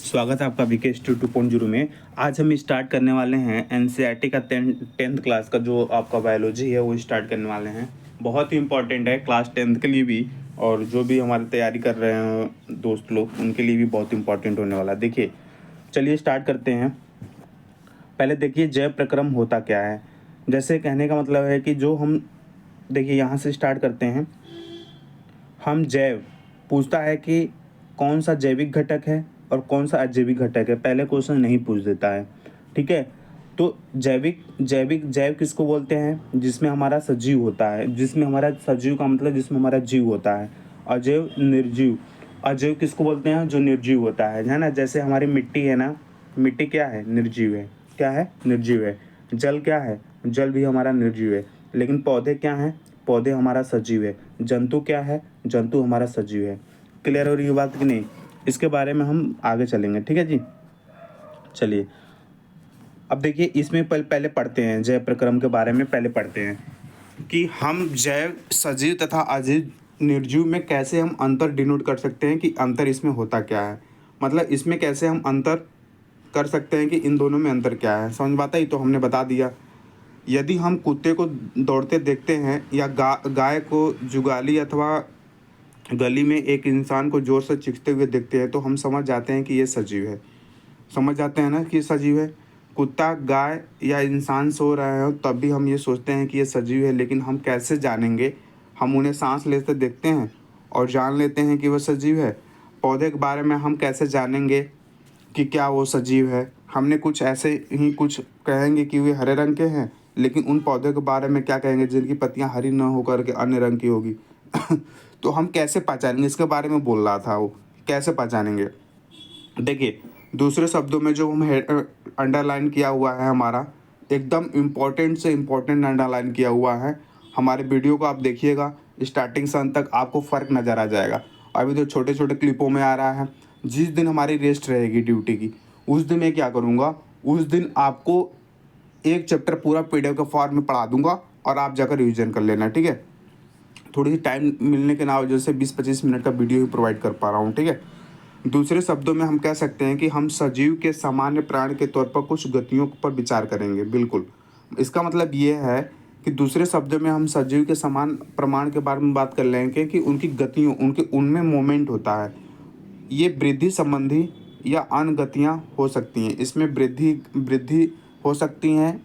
स्वागत है आपका विकेश 2.0 में। आज हम स्टार्ट करने वाले हैं एनसीईआरटी का टेंथ क्लास का जो आपका बायोलॉजी है वो स्टार्ट करने वाले हैं। बहुत ही इंपॉर्टेंट है क्लास 10th के लिए भी, और जो भी हमारी तैयारी कर रहे हैं दोस्त लोग उनके लिए भी बहुत इंपॉर्टेंट होने वाला है। देखिए, चलिए स्टार्ट करते हैं। पहले देखिए जैव प्रक्रम होता क्या है। जैसे कहने का मतलब है कि जो हम देखिए यहाँ से स्टार्ट करते हैं। हम जैव पूछता है कि कौन सा जैविक घटक है और कौन सा अजैविक घटक है, पहले क्वेश्चन नहीं पूछ देता है। ठीक है, तो जैविक जैविक जैव किसको बोलते हैं? जिसमें हमारा सजीव होता है, जिसमें हमारा सजीव का मतलब जिसमें हमारा जीव होता है। अजैव निर्जीव। अजैव किसको बोलते हैं? जो निर्जीव होता है ना। जैसे हमारी मिट्टी है ना, मिट्टी क्या है? निर्जीव है। क्या है? निर्जीव है। जल क्या है? जल भी हमारा निर्जीव है। लेकिन पौधे क्या हैं? पौधे हमारा सजीव है। जंतु क्या है? जंतु हमारा सजीव है। क्लियर हो रही है बात कि नहीं? इसके बारे में हम आगे चलेंगे। ठीक है जी, चलिए अब देखिए इसमें पहले पढ़ते हैं जैव प्रक्रम के बारे में। पहले पढ़ते हैं कि हम जैव सजीव तथा अजीव निर्जीव में कैसे हम अंतर डिनोट कर सकते हैं, कि अंतर इसमें होता क्या है। मतलब इसमें कैसे हम अंतर कर सकते हैं कि इन दोनों में अंतर क्या है। समझ बात है? तो हमने बता दिया। यदि हम कुत्ते को दौड़ते देखते हैं या गाय को जुगाली अथवा गली में एक इंसान को जोर से चीखते हुए देखते हैं तो हम समझ जाते हैं कि ये सजीव है। समझ जाते हैं ना कि ये सजीव है। कुत्ता, गाय या इंसान सो रहे हो तब भी हम ये सोचते हैं कि ये सजीव है, लेकिन हम कैसे जानेंगे? हम उन्हें सांस लेते देखते हैं और जान लेते हैं कि वह सजीव है। पौधे के बारे में हम कैसे जानेंगे कि क्या वो सजीव है? हमने कुछ ऐसे ही कुछ कहेंगे कि वे हरे रंग के हैं, लेकिन उन पौधों के बारे में क्या कहेंगे जिनकी पत्तियां हरी न होकर के अन्य रंग की होगी। तो हम कैसे पहचानेंगे? इसके बारे में बोल रहा था वो, कैसे पहचानेंगे। देखिए, दूसरे शब्दों में जो हम अंडरलाइन किया हुआ है हमारा, एकदम इम्पोर्टेंट से इम्पोर्टेंट अंडरलाइन किया हुआ है। हमारे वीडियो को आप देखिएगा स्टार्टिंग से अंत तक, आपको फ़र्क नज़र आ जाएगा। अभी तो छोटे छोटे क्लिपों में आ रहा है। जिस दिन हमारी रेस्ट रहेगी ड्यूटी की, उस दिन मैं क्या करूँगा, उस दिन आपको एक चैप्टर पूरा पीडीएफ के फॉर्म में पढ़ा दूंगा और आप जाकर रिविजन कर लेना। ठीक है, थोड़ी सी टाइम मिलने के ना वजह से 20-25 मिनट का वीडियो ही प्रोवाइड कर पा रहा हूँ। ठीक है, दूसरे शब्दों में हम कह सकते हैं कि हम सजीव के सामान्य प्राण के तौर पर कुछ गतियों पर विचार करेंगे। बिल्कुल, इसका मतलब ये है कि दूसरे शब्दों में हम सजीव के समान प्रमाण के बारे में बात कर लेंगे कि उनकी गतियों, उनके उनमें मोमेंट होता है। ये वृद्धि संबंधी या अन्य गतियाँ हो सकती हैं। इसमें वृद्धि वृद्धि हो सकती हैं,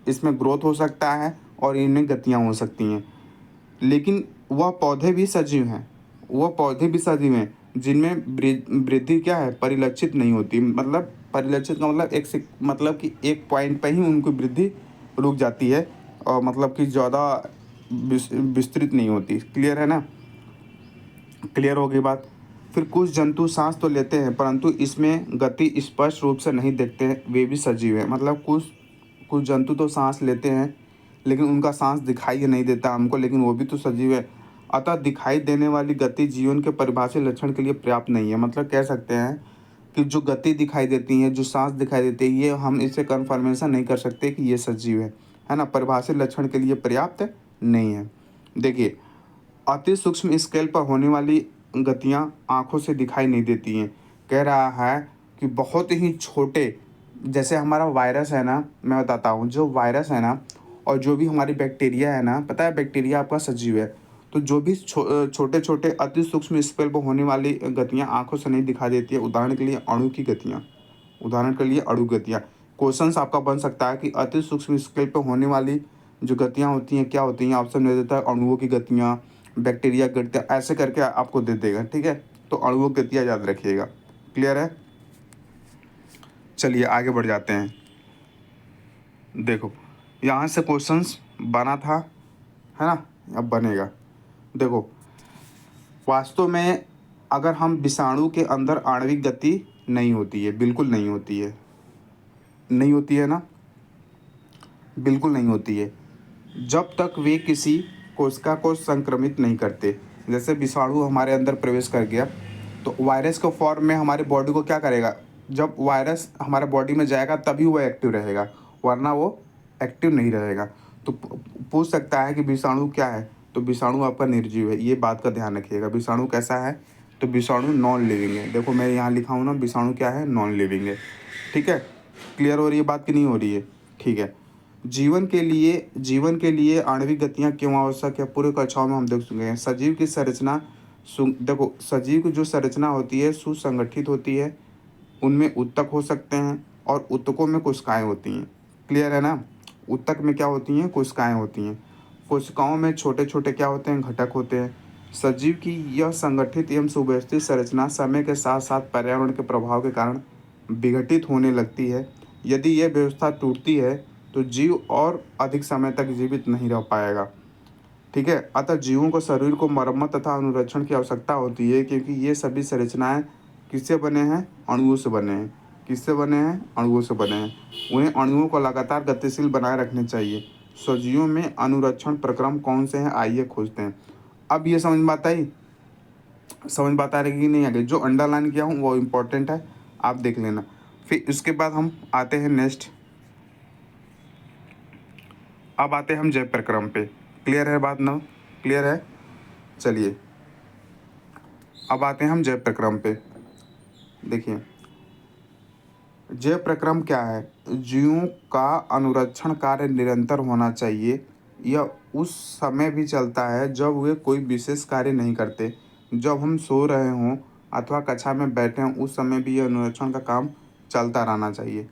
इसमें ग्रोथ हो सकता है और इनमें गतियाँ हो सकती हैं। लेकिन वह पौधे भी सजीव हैं, वह पौधे भी सजीव हैं जिनमें वृद्धि क्या है? परिलक्षित नहीं होती। मतलब परिलक्षित का मतलब मतलब कि एक पॉइंट पे ही उनकी वृद्धि रुक जाती है, और मतलब कि ज़्यादा विस्तृत नहीं होती। क्लियर है ना? क्लियर हो गई बात। फिर कुछ जंतु सांस तो लेते हैं परंतु इसमें गति स्पष्ट रूप से नहीं देखते हैं, वे भी सजीव है। मतलब कुछ कुछ जंतु तो सांस लेते हैं लेकिन उनका सांस दिखाई नहीं देता हमको, लेकिन वो भी तो सजीव है। अतः दिखाई देने वाली गति जीवन के परिभाषित लक्षण के लिए पर्याप्त नहीं है। मतलब कह सकते हैं कि जो गति दिखाई देती है, जो सांस दिखाई देती है, ये हम इसे कन्फर्मेशन नहीं कर सकते कि ये सजीव है ना। परिभाषित लक्षण के लिए पर्याप्त नहीं है। देखिए, अति सूक्ष्म स्केल पर होने वाली गतियाँ आँखों से दिखाई नहीं देती हैं। कह रहा है कि बहुत ही छोटे, जैसे हमारा वायरस है ना, मैं बताता हूँ, जो वायरस है ना और जो भी हमारी बैक्टीरिया है ना, पता है बैक्टीरिया आपका सजीव है। तो जो भी छोटे छोटे अति सूक्ष्म स्केल पर होने वाली गतियाँ आँखों से नहीं दिखाई देती है। उदाहरण के लिए अणु की गतियाँ, उदाहरण के लिए अणु गतियाँ। क्वेश्चंस आपका बन सकता है कि अति सूक्ष्म स्केल पर होने वाली जो गतियाँ होती हैं क्या होती हैं। ऑप्शन दे देता है अणुओं की गतियाँ, बैक्टीरिया की गतियाँ, ऐसे करके आपको दे देगा। ठीक है, तो अणुओं की गतियाँ याद रखिएगा। क्लियर है? चलिए आगे बढ़ जाते हैं। देखो, यहाँ से क्वेश्चंस बना था, है ना, अब बनेगा। देखो, वास्तव में अगर हम विषाणु के अंदर आणविक गति नहीं होती है, बिल्कुल नहीं होती है, नहीं होती है ना, बिल्कुल नहीं होती है जब तक वे किसी कोशिका को संक्रमित नहीं करते। जैसे विषाणु हमारे अंदर प्रवेश कर गया तो वायरस के फॉर्म में हमारे बॉडी को क्या करेगा? जब वायरस हमारे बॉडी में जाएगा तभी वो एक्टिव रहेगा, वरना वो एक्टिव नहीं रहेगा। तो पूछ सकता है कि विषाणु क्या है, तो विषाणु आपका निर्जीव है। ये बात का ध्यान रखिएगा। विषाणु कैसा है? तो विषाणु नॉन लिविंग है। देखो मैं यहाँ लिखा हूँ ना, विषाणु क्या है, नॉन लिविंग है। ठीक है, क्लियर हो रही है बात कि नहीं हो रही है? ठीक है। जीवन के लिए आणविक गतियाँ क्यों आवश्यक है, पूरे कक्षाओं में हम देख चुके हैं। सजीव की संरचना देखो सजीव की जो संरचना होती है सुसंगठित होती है, उनमें ऊतक हो सकते हैं और ऊतकों में कोशिकाएं होती हैं। क्लियर है ना? ऊतक में क्या होती हैं, कोशिकाएं होती हैं। कोशिकाओं में छोटे छोटे क्या होते हैं, घटक होते हैं। सजीव की यह संगठित एवं सुव्यवस्थित संरचना समय के साथ साथ पर्यावरण के प्रभाव के कारण विघटित होने लगती है। यदि यह व्यवस्था टूटती है तो जीव और अधिक समय तक जीवित नहीं रह पाएगा। ठीक है, अतः जीवों को शरीर को मरम्मत तथा अनुरक्षण की आवश्यकता होती है, क्योंकि ये सभी संरचनाएं किससे बने हैं, अणुओं से बने हैं। किससे बने हैं, अणुओं से बने हैं। उन्हें अणुओं को लगातार गतिशील बनाए रखने चाहिए। सजीवों में अनुरक्षण प्रक्रम कौन से हैं, आइए खोजते हैं। अब ये समझ में आता ही, समझ बात आ रही कि नहीं आ गई? जो अंडरलाइन किया हूँ वो इम्पोर्टेंट है, आप देख लेना। फिर उसके बाद हम आते हैं नेक्स्ट, अब आते हैं हम जैव प्रक्रम पे। क्लियर है बात ना? क्लियर है? चलिए अब आते हैं हम जैव प्रक्रम पे। देखिए जैव प्रक्रम क्या है? जीवों का अनुरक्षण कार्य निरंतर होना चाहिए। यह उस समय भी चलता है जब वे कोई विशेष कार्य नहीं करते। जब हम सो रहे हों अथवा कक्षा में बैठे हों उस समय भी यह अनुरक्षण का काम चलता रहना चाहिए।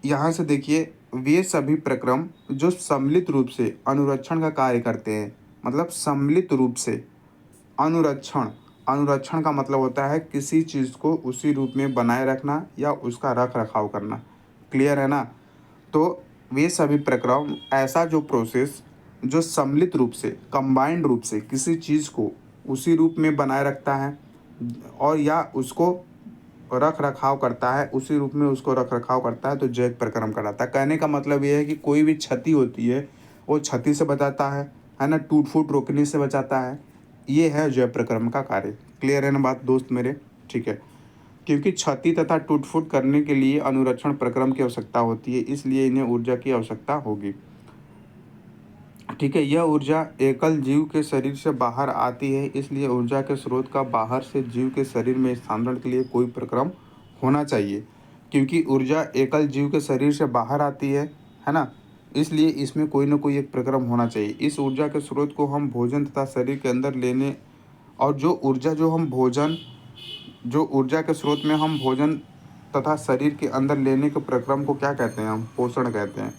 यहाँ से देखिए, वे सभी प्रक्रम जो सम्मिलित रूप से अनुरक्षण का कार्य करते हैं, मतलब सम्मिलित रूप से अनुरक्षण, अनुरक्षण का मतलब होता है किसी चीज़ को उसी रूप में बनाए रखना या उसका रख रखाव करना। क्लियर है ना? तो वे सभी प्रक्रम, ऐसा जो प्रोसेस जो सम्मिलित रूप से, कंबाइंड रूप से किसी चीज़ को उसी रूप में बनाए रखता है और या उसको रख रखाव करता है, उसी रूप में उसको रख रखाव करता है, तो जैव प्रक्रम कहलाता है। कहने का मतलब ये है कि कोई भी क्षति होती है वो क्षति से बचाता है ना, टूट फूट रोकने से बचाता है। ये है जैव प्रक्रम का कार्य। क्लियर है ना बात दोस्त मेरे? ठीक है, क्योंकि क्षति तथा टूट फूट करने के लिए अनुरक्षण प्रक्रम की आवश्यकता होती है, इसलिए इन्हें ऊर्जा की आवश्यकता होगी। ठीक है, यह ऊर्जा एकल जीव के शरीर से बाहर आती है, इसलिए ऊर्जा के स्रोत का बाहर से जीव के शरीर में स्थानांतरण के लिए कोई प्रक्रम होना चाहिए। क्योंकि ऊर्जा एकल जीव के शरीर से बाहर आती है ना, इसलिए इसमें कोई ना कोई एक प्रक्रम होना चाहिए। इस ऊर्जा के स्रोत को हम भोजन तथा शरीर के अंदर लेने, और जो ऊर्जा जो हम भोजन, जो ऊर्जा के स्रोत में हम भोजन तथा शरीर के अंदर लेने के प्रक्रम को क्या कहते हैं, हम पोषण कहते हैं।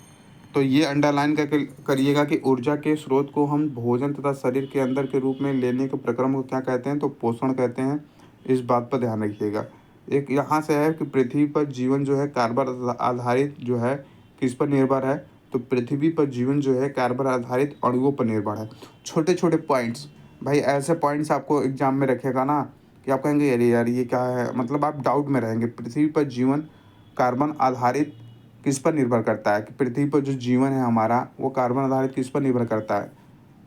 तो ये अंडरलाइन करके करिएगा कि ऊर्जा के स्रोत को हम भोजन तथा शरीर के अंदर के रूप में लेने के प्रक्रम को क्या कहते हैं, तो पोषण कहते हैं। इस बात पर ध्यान रखिएगा। एक यहाँ से है कि पृथ्वी पर जीवन जो है कार्बन आधारित जो है किस पर निर्भर है, तो पृथ्वी पर जीवन जो है कार्बन आधारित अणुओं पर निर्भर है। छोटे छोटे पॉइंट्स, भाई ऐसे पॉइंट्स आपको एग्जाम में रखेगा ना कि आप कहेंगे अरे यार ये क्या है, मतलब आप डाउट में रहेंगे। पृथ्वी पर जीवन कार्बन आधारित किस पर निर्भर करता है, कि पृथ्वी पर जो जीवन है हमारा वो कार्बन आधारित किस पर निर्भर करता है,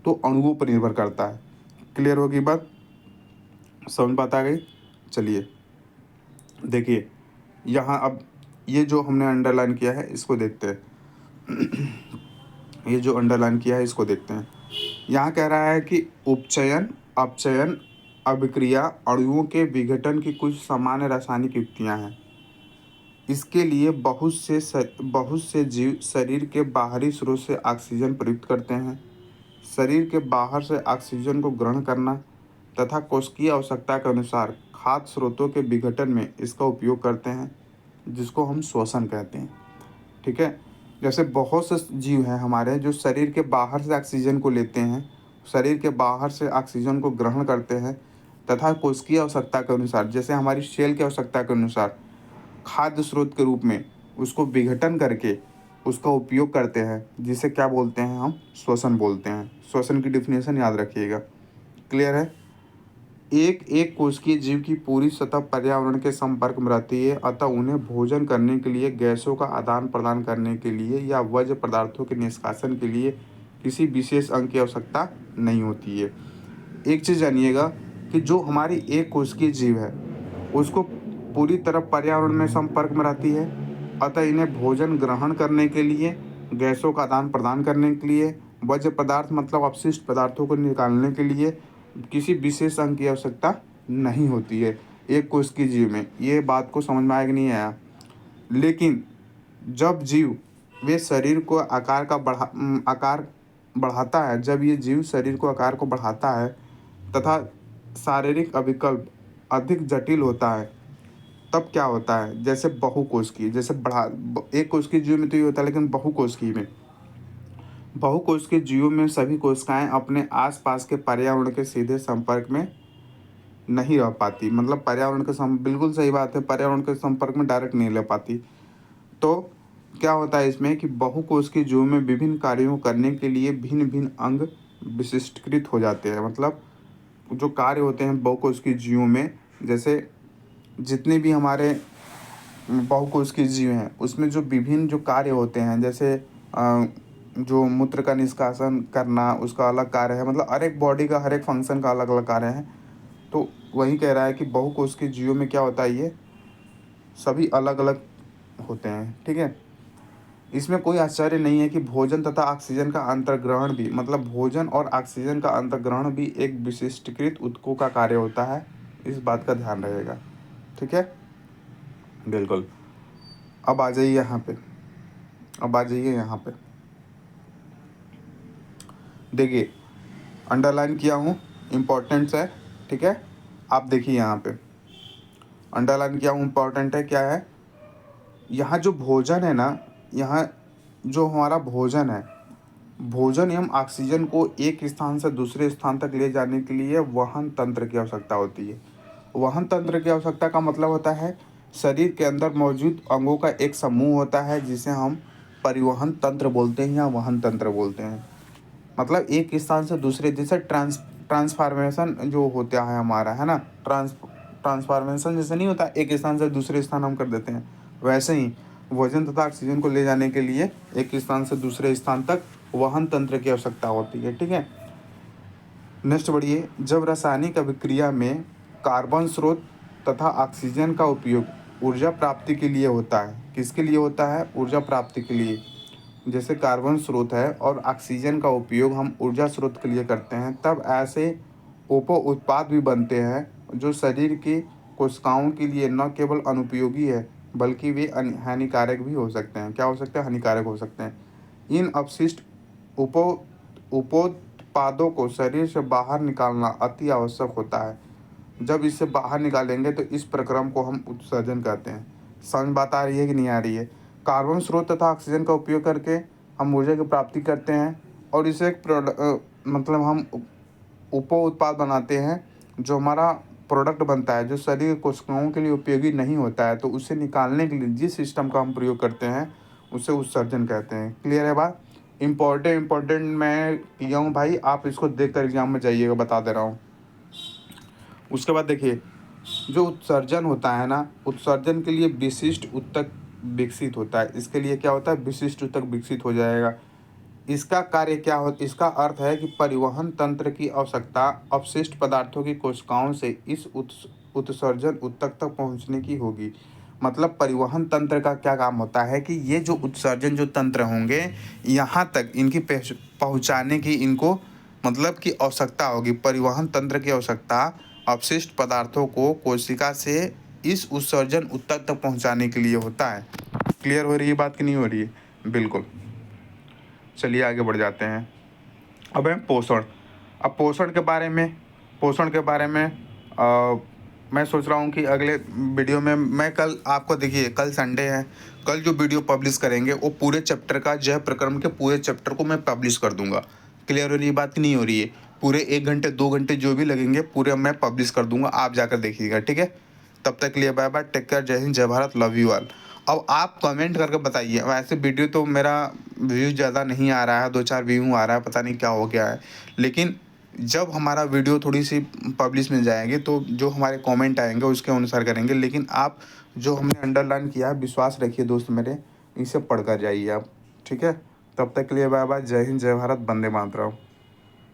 तो अणुओं पर निर्भर करता है। क्लियर होगी बात? समझ बात आ गई? चलिए देखिए यहाँ अब ये जो हमने अंडरलाइन किया है इसको देखते हैं। ये जो अंडरलाइन किया है इसको देखते हैं। यहाँ कह रहा है कि उपचयन, अपचयन, अभिक्रिया अणुओं के विघटन की कुछ सामान्य रासायनिक युक्तियाँ हैं। इसके लिए बहुत से जीव शरीर के बाहरी स्रोत से ऑक्सीजन प्रयुक्त करते हैं। शरीर के बाहर से ऑक्सीजन को ग्रहण करना तथा कोशिकीय आवश्यकता के अनुसार खाद्य स्रोतों के विघटन में इसका उपयोग करते हैं, जिसको हम श्वसन कहते हैं। ठीक है, जैसे बहुत से जीव हैं हमारे जो शरीर के बाहर से ऑक्सीजन को लेते हैं, शरीर के बाहर से ऑक्सीजन को ग्रहण करते हैं तथा कोशिकीय आवश्यकता के अनुसार, जैसे हमारी सेल की आवश्यकता के अनुसार खाद्य स्रोत के रूप में उसको विघटन करके उसका उपयोग करते हैं, जिसे क्या बोलते हैं, हम श्वसन बोलते हैं। श्वसन की डिफिनेशन याद रखिएगा। क्लियर है? एक एक कोशिकीय जीव की पूरी सतह पर्यावरण के संपर्क में रहती है, अतः उन्हें भोजन करने के लिए, गैसों का आदान प्रदान करने के लिए या वर्ज्य पदार्थों के निष्कासन के लिए किसी विशेष अंग की आवश्यकता नहीं होती है। एक चीज़ जानिएगा कि जो हमारी एक कोशिकीय जीव है उसको पूरी तरह पर्यावरण में संपर्क में रहती है, अतः इन्हें भोजन ग्रहण करने के लिए, गैसों का आदान प्रदान करने के लिए, वर्ज्य पदार्थ मतलब अपशिष्ट पदार्थों को निकालने के लिए किसी विशेष अंग की आवश्यकता नहीं होती है एक कोशिकीय जीव में। ये बात को समझ में आया कि नहीं आया? लेकिन जब जीव वे शरीर को आकार बढ़ाता है, जब ये जीव शरीर को आकार को बढ़ाता है तथा शारीरिक अभिकल्प अधिक जटिल होता है, तब क्या होता है? जैसे बहुकोशिकीय, जैसे एक कोशिकीय जीव में तो ये होता है, लेकिन बहुकोशिकीय जीवों में सभी कोशिकाएं अपने आसपास के पर्यावरण के सीधे संपर्क में नहीं रह पाती। मतलब पर्यावरण के बिल्कुल सही बात है, पर्यावरण के संपर्क में डायरेक्ट नहीं रह पाती। तो क्या होता है इसमें कि बहुकोशिकीय जीवों में विभिन्न कार्यों करने के लिए भिन्न भिन्न अंग विशिष्टकृत हो जाते हैं। मतलब जो कार्य होते हैं बहुकोशिकीय जीवों में, जैसे जितने भी हमारे बहुकोशिकीय जीव हैं उसमें जो विभिन्न जो कार्य होते हैं, जैसे जो मूत्र का निष्कासन करना उसका अलग कार्य है। मतलब हर एक बॉडी का हर एक फंक्शन का अलग अलग कार्य है। तो वही कह रहा है कि बहुकोशिकीय जीवों में क्या होता है, ये सभी अलग अलग होते हैं। ठीक है, इसमें कोई आश्चर्य नहीं है कि भोजन तथा ऑक्सीजन का अंतर्ग्रहण भी, मतलब भोजन और ऑक्सीजन का अंतर्ग्रहण भी एक विशिष्टकृत ऊतकों का कार्य होता है। इस बात का ध्यान रहेगा। ठीक है, बिल्कुल। अब आ जाइए यहाँ पे, देखिए अंडरलाइन किया हूँ, इम्पोर्टेंट है। ठीक है, आप देखिए यहाँ पे अंडरलाइन किया हूँ, इम्पोर्टेंट है। क्या है यहाँ जो भोजन है ना, यहाँ जो हमारा भोजन है, भोजन एवं ऑक्सीजन को एक स्थान से दूसरे स्थान तक ले जाने के लिए वहन तंत्र की आवश्यकता होती है। वहन तंत्र की आवश्यकता का मतलब होता है शरीर के अंदर मौजूद अंगों का एक समूह होता है जिसे हम परिवहन तंत्र बोलते हैं या वहन तंत्र बोलते हैं। मतलब एक स्थान से दूसरे, जैसे ट्रांसफॉर्मेशन जो होता है हमारा, है ना, ट्रांसफॉर्मेशन जैसे नहीं होता, एक स्थान से दूसरे स्थान हम कर देते हैं, वैसे ही भोजन तथा ऑक्सीजन को ले जाने के लिए एक स्थान से दूसरे स्थान तक वहन तंत्र की आवश्यकता होती है। ठीक है, नेक्स्ट बढ़िए। जब रासायनिक अभिक्रिया में कार्बन स्रोत तथा ऑक्सीजन का उपयोग ऊर्जा प्राप्ति के लिए होता है, किसके लिए होता है? ऊर्जा प्राप्ति के लिए। जैसे कार्बन स्रोत है और ऑक्सीजन का उपयोग हम ऊर्जा स्रोत के लिए करते हैं, तब ऐसे उप उत्पाद भी बनते हैं जो शरीर की कोशिकाओं के लिए न केवल अनुपयोगी है बल्कि वे हानिकारक भी हो सकते हैं। क्या हो सकते हैं? हानिकारक हो सकते हैं। इन अपशिष्ट उपोत्पादों को शरीर से बाहर निकालना अति आवश्यक होता है। जब इसे बाहर निकालेंगे तो इस प्रक्रम को हम उत्सर्जन कहते हैं। समझ बात आ रही है कि नहीं आ रही है? कार्बन स्रोत तथा ऑक्सीजन का उपयोग करके हम ऊर्जा की प्राप्ति करते हैं और इसे एक मतलब हम उप उत्पाद बनाते हैं। जो हमारा प्रोडक्ट बनता है जो शरीर कोशिकाओं के लिए उपयोगी नहीं होता है, तो उसे निकालने के लिए जिस सिस्टम का हम प्रयोग करते हैं उसे उत्सर्जन कहते हैं। क्लियर है बात? इम्पोर्टेंट मैं किया हूँ भाई, आप इसको देख कर एग्जाम में जाइएगा, बता दे रहा हूँ। उसके बाद देखिए, जो उत्सर्जन होता है ना, उत्सर्जन के लिए विशिष्ट ऊतक विकसित होता है। इसके लिए क्या होता है? विशिष्ट ऊतक विकसित हो जाएगा। इसका कार्य क्या हो, इसका अर्थ है कि परिवहन तंत्र की आवश्यकता अपशिष्ट पदार्थों की कोशिकाओं से इस उत्सर्जन ऊतक तक पहुंचने की होगी। मतलब परिवहन तंत्र का क्या काम होता है कि ये जो उत्सर्जन जो तंत्र होंगे यहाँ तक इनकी पहुंचाने की इनको मतलब की आवश्यकता होगी। परिवहन तंत्र की आवश्यकता अपशिष्ट पदार्थों को कोशिका से इस उत्सर्जन ऊतक तक पहुंचाने के लिए होता है। क्लियर हो रही है बात कि नहीं हो रही है? बिल्कुल। चलिए आगे बढ़ जाते हैं। अब है पोषण। अब पोषण के बारे में मैं सोच रहा हूँ कि अगले वीडियो में मैं कल आपको, देखिए कल संडे है, कल जो वीडियो पब्लिश करेंगे वो पूरे चैप्टर का, जय प्रक्रम के पूरे चैप्टर को मैं पब्लिश कर दूंगा। क्लियर हो रही है बात कि नहीं हो रही है? पूरे 1 घंटे 2 घंटे जो भी लगेंगे पूरे मैं पब्लिश कर दूंगा, आप जाकर देखिएगा। ठीक है, तब तक के लिए बाय बाय, टेक केयर, जय हिंद, जय भारत, लव यू ऑल। अब आप कमेंट करके बताइए। वैसे वीडियो तो मेरा व्यूज़ ज़्यादा नहीं आ रहा है, 2-4 व्यू आ रहा है, पता नहीं क्या हो गया है, लेकिन जब हमारा वीडियो थोड़ी सी पब्लिश मिल जाएंगे तो जो हमारे कमेंट आएंगे उसके अनुसार करेंगे। लेकिन आप जो हमने अंडरलाइन किया है, विश्वास रखिए दोस्त मेरे, इसे पढ़ कर जाइए आप। ठीक है, तब तक के लिए बाय बाय, जय हिंद, जय भारत, वंदे मातरम।